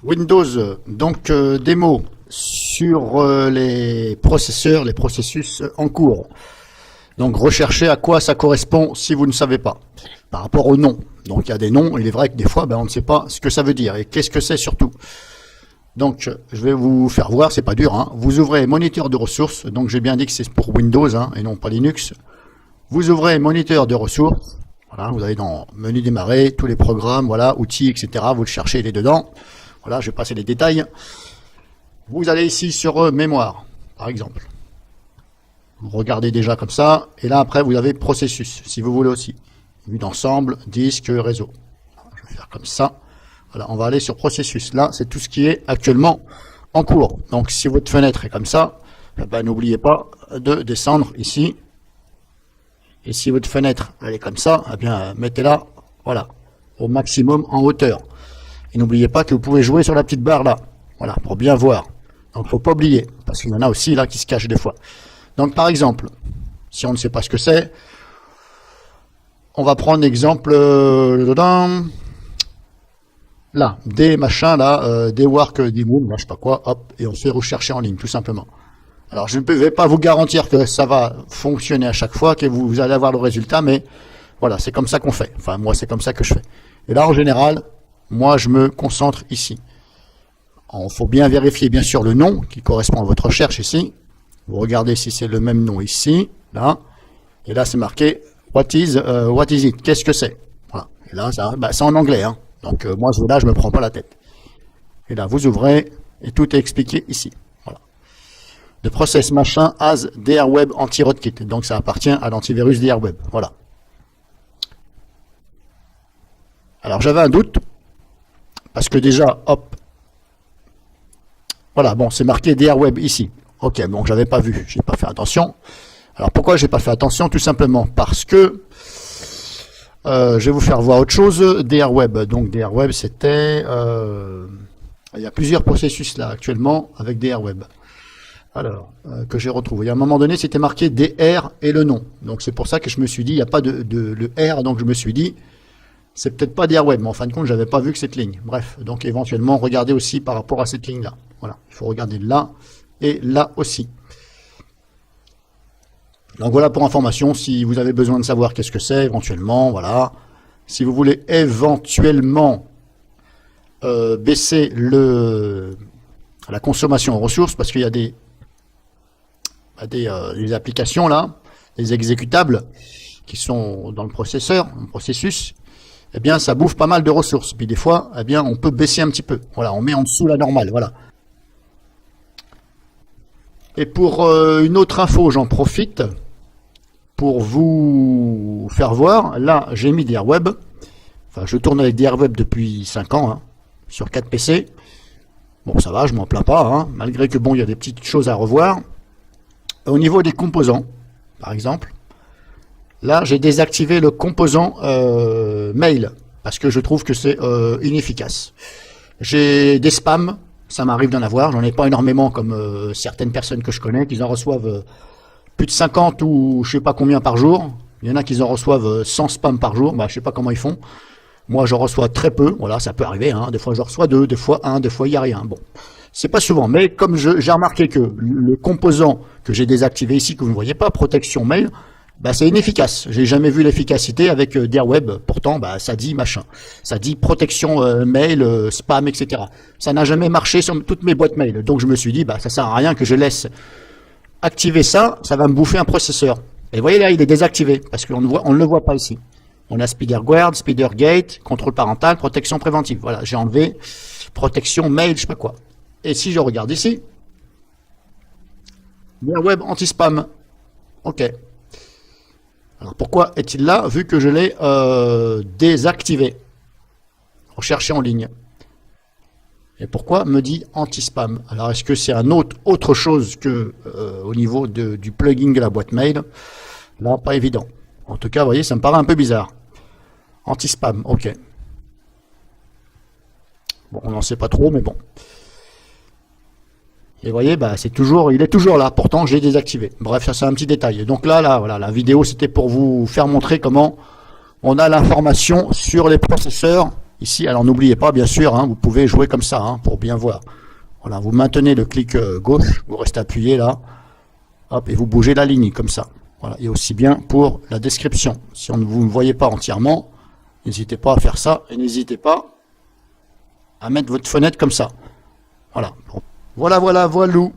Windows, donc démo sur les processeurs, les processus en cours. Donc recherchez à quoi ça correspond si vous ne savez pas, par rapport au nom. Donc il y a des noms, il est vrai que des fois on ne sait pas ce que ça veut dire et qu'est-ce que c'est surtout. Donc je vais vous faire voir, c'est pas dur, hein. Vous ouvrez moniteur de ressources, donc j'ai bien dit que c'est pour Windows hein, et non pas Linux. Vous ouvrez moniteur de ressources, voilà, vous allez dans menu démarrer, tous les programmes, voilà, outils, etc. Vous le cherchez, il est dedans. Voilà, je vais passer les détails. Vous allez ici sur mémoire, par exemple. Vous regardez déjà comme ça, et là après vous avez processus, si vous voulez aussi. Vue d'ensemble, disque, réseau. Je vais faire comme ça. Voilà, on va aller sur processus. Là, c'est tout ce qui est actuellement en cours. Donc si votre fenêtre est comme ça, ben, n'oubliez pas de descendre ici. Et si votre fenêtre elle est comme ça, eh bien mettez-la, voilà, au maximum en hauteur. Et n'oubliez pas que vous pouvez jouer sur la petite barre là, voilà, pour bien voir. Donc faut pas oublier, parce qu'il y en a aussi là qui se cachent des fois. Donc par exemple, si on ne sait pas ce que c'est, on va prendre l'exemple là, des machins là, des work, des moon, je sais pas quoi, hop, et on fait rechercher en ligne, tout simplement. Alors je ne vais pas vous garantir que ça va fonctionner à chaque fois, que vous allez avoir le résultat, mais voilà, c'est comme ça qu'on fait. Enfin moi c'est comme ça que je fais. Et là en général, moi je me concentre ici. Il faut bien vérifier bien sûr le nom qui correspond à votre recherche ici. Vous regardez si c'est le même nom ici, là, et là c'est marqué what is it, qu'est-ce que c'est. Voilà. Et là ça, c'est en anglais, hein. Donc moi là je me prends pas la tête. Et là vous ouvrez et tout est expliqué ici. The process machin as DRWeb anti-rootkit. Donc ça appartient à l'antivirus DRWeb. Voilà. Alors j'avais un doute. Parce que déjà, hop. Voilà, bon, c'est marqué DRWeb ici. Ok, bon, j'avais pas vu. J'ai pas fait attention. Alors pourquoi j'ai pas fait attention? Tout simplement parce que je vais vous faire voir autre chose. DRWeb. Donc DRWeb, c'était... il y a plusieurs processus là actuellement avec DRWeb. Alors, que j'ai retrouvé. À un moment donné, c'était marqué DR et le nom. Donc c'est pour ça que je me suis dit, il n'y a pas le R, donc je me suis dit, c'est peut-être pas DRWeb, mais en fin de compte, j'avais pas vu que cette ligne. Bref, donc éventuellement, regardez aussi par rapport à cette ligne-là. Voilà, il faut regarder là et là aussi. Donc voilà pour information, si vous avez besoin de savoir qu'est-ce que c'est, éventuellement, voilà. Si vous voulez éventuellement baisser la consommation en ressources, parce qu'il y a des applications là, des exécutables qui sont dans le processus, eh bien ça bouffe pas mal de ressources. Puis des fois, eh bien on peut baisser un petit peu. Voilà, on met en dessous la normale, voilà. Et pour une autre info, j'en profite pour vous faire voir. Là, j'ai mis DRWeb. Enfin, je tourne avec DRWeb depuis 5 ans, hein, sur 4 PC. Bon, ça va, je m'en plains pas, hein, malgré que bon, il y a des petites choses à revoir. Au niveau des composants, par exemple, là, j'ai désactivé le composant mail, parce que je trouve que c'est inefficace. J'ai des spams, ça m'arrive d'en avoir, j'en ai pas énormément comme certaines personnes que je connais, qui en reçoivent plus de 50 ou je sais pas combien par jour. Il y en a qui en reçoivent 100 spams par jour, je sais pas comment ils font. Moi, je reçois très peu, voilà, ça peut arriver, hein. Des fois je reçois 2, des fois 1, des fois il n'y a rien. Bon, c'est pas souvent, mais comme j'ai remarqué que le composant que j'ai désactivé ici, que vous ne voyez pas, protection mail, c'est inefficace. J'ai jamais vu l'efficacité avec DRWeb, pourtant, ça dit machin. Ça dit protection mail, spam, etc. Ça n'a jamais marché sur toutes mes boîtes mail. Donc je me suis dit, ça sert à rien que je laisse activer ça, ça va me bouffer un processeur. Et vous voyez là, il est désactivé, parce qu'on ne le voit pas ici. On a SpiderGuard, SpiderGate, contrôle parental, protection préventive. Voilà, j'ai enlevé protection mail, je sais pas quoi. Et si je regarde ici, DRWeb anti-spam. Ok. Alors pourquoi est-il là, vu que je l'ai désactivé? Rechercher en ligne. Et pourquoi me dit anti-spam? Alors est-ce que c'est autre chose que au niveau du plugin de la boîte mail? Là, pas évident. En tout cas, vous voyez, ça me paraît un peu bizarre. Anti-spam, ok. Bon, on n'en sait pas trop, mais bon. Et vous voyez, il est toujours là. Pourtant, j'ai désactivé. Bref, ça c'est un petit détail. Donc là, voilà, la vidéo, c'était pour vous faire montrer comment on a l'information sur les processeurs Ici, alors n'oubliez pas, bien sûr, hein, vous pouvez jouer comme ça, hein, pour bien voir. Voilà, vous maintenez le clic gauche, vous restez appuyé là, hop, et vous bougez la ligne comme ça. Voilà, et aussi bien pour la description. Si vous ne voyez pas entièrement, n'hésitez pas à faire ça, et n'hésitez pas à mettre votre fenêtre comme ça. Voilà, voilà, voilou.